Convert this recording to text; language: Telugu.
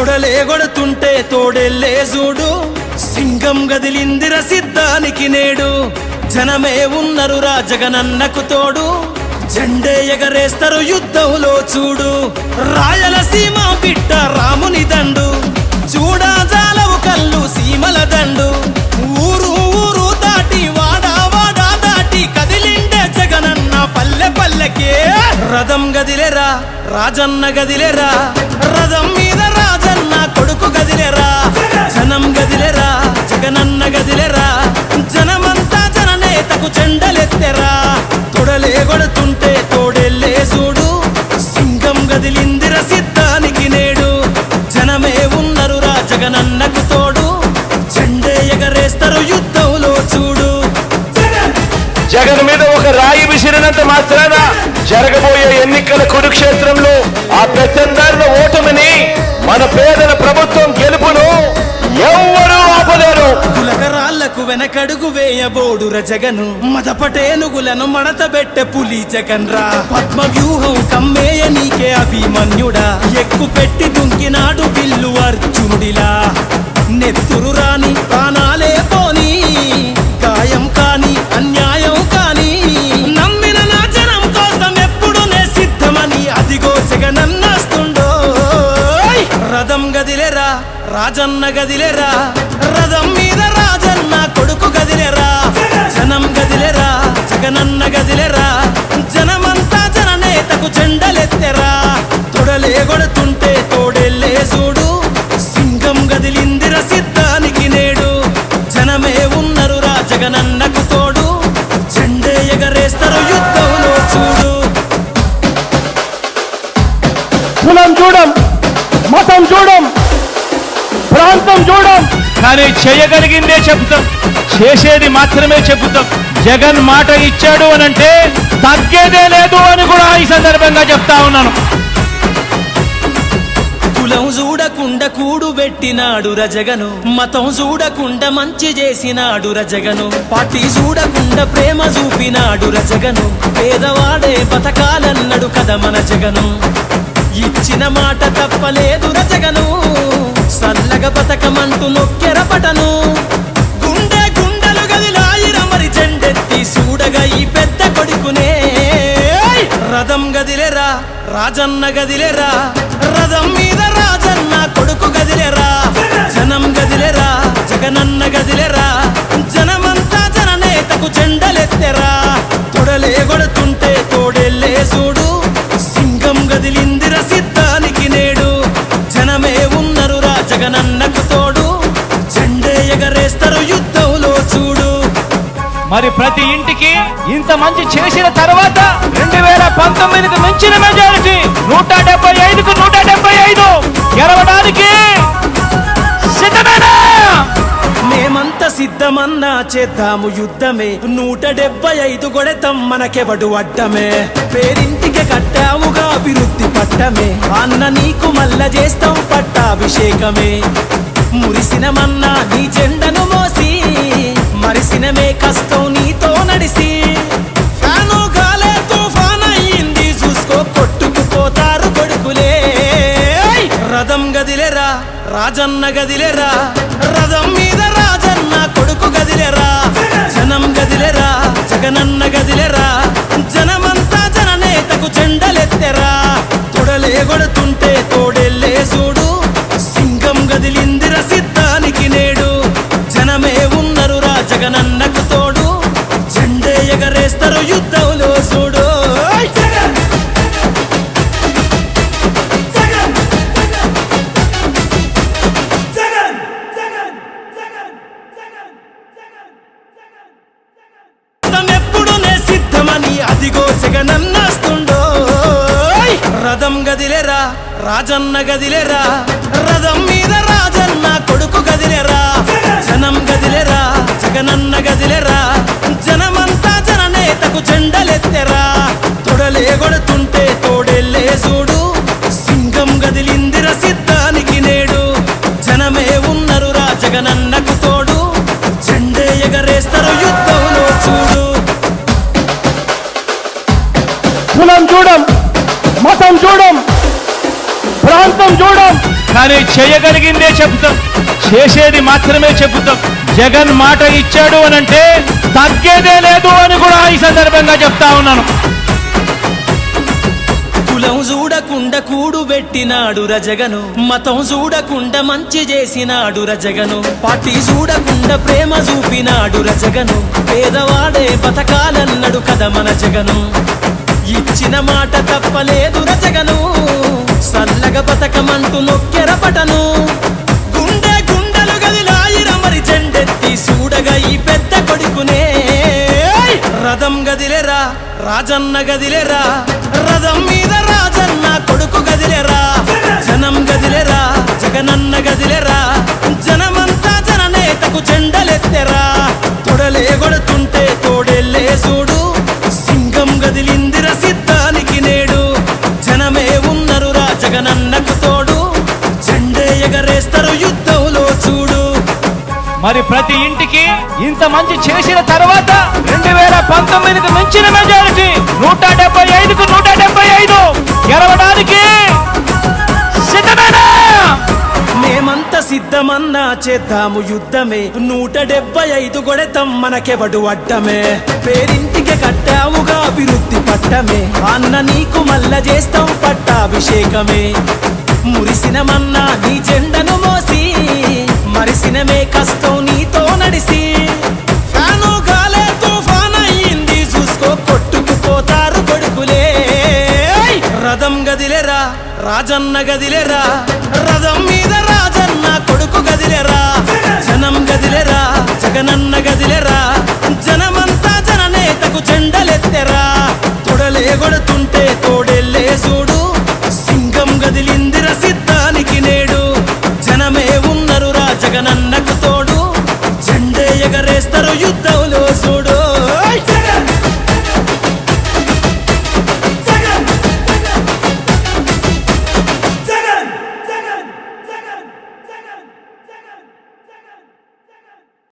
తొడలేగొడుతుంటే తోడెల్లే చూడు, సింగం గదిలిందిర సిద్ధానికి నేడు. జనమే ఉన్నరురా జగనన్నకు తోడు, జెండే ఎగరేస్తారు యుద్ధంలో చూడు. రాయలసీమ బిడ్డ రాముని దండు, చూడా జాలవు కళ్ళు సీమల దండు. ఊరు ఊరు దాటి వాడా వాడా దాటి కదిలిండే జగనన్న పల్లె పల్లెకే. రథం గదిలేరా రాజన్న గదిలేరా, రథం మీద రాజన్న కొడుకు గదిలేరా. జనం గదిలేరా జగనన్న గదిలేరా, జనమంతా జననేతకు జెండలెత్తెరా. తొడలేగొడుతుంటే తోడెల్లే చూడు, సింగం గదిలిందిర సిద్ధానికి నేడు. జనమే ఉన్నరురా జగనన్నకు తోడు, జెండే ఎగరేస్తారు యుద్ధంలో చూడు. జగన్ మీద ఒక రాయి విసిరినంత మాత్రాన జరగబోయే ఎన్నికల కురుక్షేత్రంలో ఆ పెత్తందారుల ఓటమిని, మన పేదల ప్రభుత్వం గెలుపును ఎవ్వరూ ఆపలేరు. కులకరాళ్లకు వెనకడుగు వేయబోడుర జగను, మదపటేనుగులను మడతబెట్టె పులి జగన్ రా. పద్మ వ్యూహం కమ్మేయ నీకే అభిమన్యుడా, ఎక్కు పెట్టి దుంకినాడు బిల్లు అర్జునుడిలా. నెత్తురు రాని ప్రాణాలే పోని, గాయం కాని అన్యాయం కాని, నమ్మిన నా జనం కోసం ఎప్పుడు నే సిద్ధమని అదిగో జగనన్నస్తుండో. రథం గదిలేరా రాజన్న గదిలేరా, రథం మీద రాజన్న కొడుకు గదిలేరా. జనం గదిలేరా జగనన్న గదిలేరా, జనమంతా జననేతకు జెండలెత్తెరా. తొడలేగొడుతుంటే తోడెల్లే చూడు, సింగం గదిలిందిర సిద్ధానికి నేడు. జనమే ఉన్నరురా జగనన్నకు తోడు, జెండే ఎగరేస్తారు యుద్ధంలో చూడు. కులం చూడం, మతం చూడం, ప్రాంతం చూడం, కానీ చేయగలిగిందే చెబుతాం, చేసేది మాత్రమే చెబుతాం. జగన్ మాట ఇచ్చాడు అనంటే తగ్గేదే లేదు అని కూడా ఈ సందర్భంగా చెప్తా ఉన్నాను. కులం చూడకుండా కూడు పెట్టినాడు రజగను, మతం చూడకుండా మంచి చేసినాడు రజగను, పార్టీ చూడకుండా ప్రేమ చూపినాడు రజగను. పేదవాడే బతకాలన్నాడు కదా మన జగను, ఇచ్చిన మాట తప్పలేదు రజగను. సల్లగ బతకమంటూ నొక్కెర పటను, గుండె గుండెలు గదిలాయిర మరి జెండెత్తి చూడగా ఈ పెద్ద కొడుకునే. రథం గదిలేరా రాజన్న గదిలేరా, రథం మీద రాజన్న కొడుకు గదిలేరా. జనం గదిలేరా జగనన్న గదిలేరా, జనమంతా జననేతకు జెండలెత్తెరా. తొడలేగొడుతుంటే తోడెల్లే చూడు, సింగం గదిలిందిర సిద్ధానికి నేడు. జనమే ఉన్నరురా జగనన్నకు తోడు, జెండే ఎగరేస్తారు యుద్ధంలో చూడు. మరి ప్రతి ఇంటికి ఇంత మంచి చేసిన తర్వాత 2019కు మించిన మెజారిటీ 175కు 175 గెలవడానికి సిద్ధమేనా? మేమంతా సిద్ధమన్నా చేద్దాము యుద్ధమే, 175 కొడతాం మనకెవడు అడ్డమే. పేరింటికి కట్టావుగా అభివృద్ధి పట్టమే, అన్న నీకు మల్ల చేస్తాం పట్టాభిషేకమే. మురిసినమన్నా నీ జెండను మోసి, మరిసినమే కష్టం నీతో నడిసి. ఫ్యాను గాలే తుఫాన్ అయ్యింది చూసుకో, కొట్టుకుపోతారు కొడుకులే. రథం గదిలేరా రాజన్న గదిలేరా, రథం మీద రాజన్న కొడుకు గదిలేరా. జనం గదిలేరా జగనన్న గదిలేరా, జనమంతా జననేతకు జెండలెత్తెరా. తొడలేగొడుతుంటే తోడెల్లే చూడు, సింగం గదిలిందిర సిద్ధానికి నేడు. జనమే ఉన్నరురా జగనన్నకు తోడు, జెండే ఎగరేస్తారు యుద్ధంలో చూడు. ఎప్పుడు నే సిద్ధమని అదిగో జగనన్నస్తుండో. రథం గదిలేరా రాజన్న గదిలేరా, రథం మీద రాజన్న కొడుకు గదిలేరా. జనం గదిలేరా జగనన్న గదిలేరా, జనమంతా జననేతకు జెండలెత్తెరా. తొడలేగొడుతుంటే తోడెల్లే చూడు, సింగం గదిలిందిర సిద్ధానికి నేడు. జనమే ఉన్నరురా జగనన్నకు తోడు, జెండే ఎగరేస్తారు యుద్ధంలో చూడు. కులం చూడం, మతం చూడం, ప్రాంతం చూడం, కానీ చేయగలిగిందే చెబుతాం, చేసేది మాత్రమే చెబుతాం. జగన్ మాట ఇచ్చాడు అనంటే తగ్గేదే లేదు అని కూడా ఈ సందర్భంగా చెప్తా ఉన్నాను. కులం చూడకుండా కూడు పెట్టినాడు రజగను, మతం చూడకుండా మంచి చేసినాడు రజగను, పార్టీ చూడకుండా ప్రేమ చూపినాడు రజగను, పేదవాడే బతకాలన్నాడు కదా మన జగను. ఇచ్చిన మాట తప్పలేదు రజగను, సల్లగ బతకమంటూ నొక్కెర పటను. గుండె గుండెలు గదిలాయిర మరి జెండెత్తి చూడగా ఈ పెద్ద కొడుకునే. రథం గదిలేరా రాజన్న గదిలేరా, రథం మీద రాజన్న కొడుకు గదిలేరా, జనం గదిలేరా జగనన్న గదిలేరా, జనమంతా జననేతకు జెండలెత్తెరా. తొడలే కొడుతుంటే తోడెల్లే చూడు, సింగం గదిలిందిర సిద్ధానికి నేడు. జనమే ఉన్నరురా జగనన్నకు తోడు, జెండే ఎగరేస్తారు యుద్ధంలో చూడు. మరి ప్రతి ఇంటికి ఇంత మంచి చేసిన తర్వాత 2019కు మించిన మెజారిటీ 175కు 175 గెలవడానికి సిద్ధమేనా? మేమంతా సిద్ధమన్నా చేద్దాము యుద్ధమే, 175 కొడతాం మనకెవడు అడ్డమే. పేరింటికి కట్టాముగా అభివృద్ధి పట్టమే, అన్న నీకు మల్ల చేస్తాం పట్టాభిషేకమే. మురిసినమన్నా నీ జెండను మోసి, మరిసినమే కష్టం నీతో నడిసి. ఫ్యాను గాలే తుఫాన్ అయ్యింది చూసుకో, కొట్టుకుపోతారు కొడుకులే. రథం గదిలేరా రాజన్న గదిలేరా, రథం మీద రాజన్న కొడుకు గదిలేరా, జనం గదిలేరా జగనన్న గదిలేరా, జనమంతా జననేతకు జెండలెత్తెరా. తొడలే కొడుతుంటే తోడెల్లే చూడు, సింగం గదిలిందిర సిద్ధానికి నేడు. జనమే ఉన్నరురా జగనన్నకు తోడు, జెండే ఎగరేస్తారు యుద్ధంలో చూడు.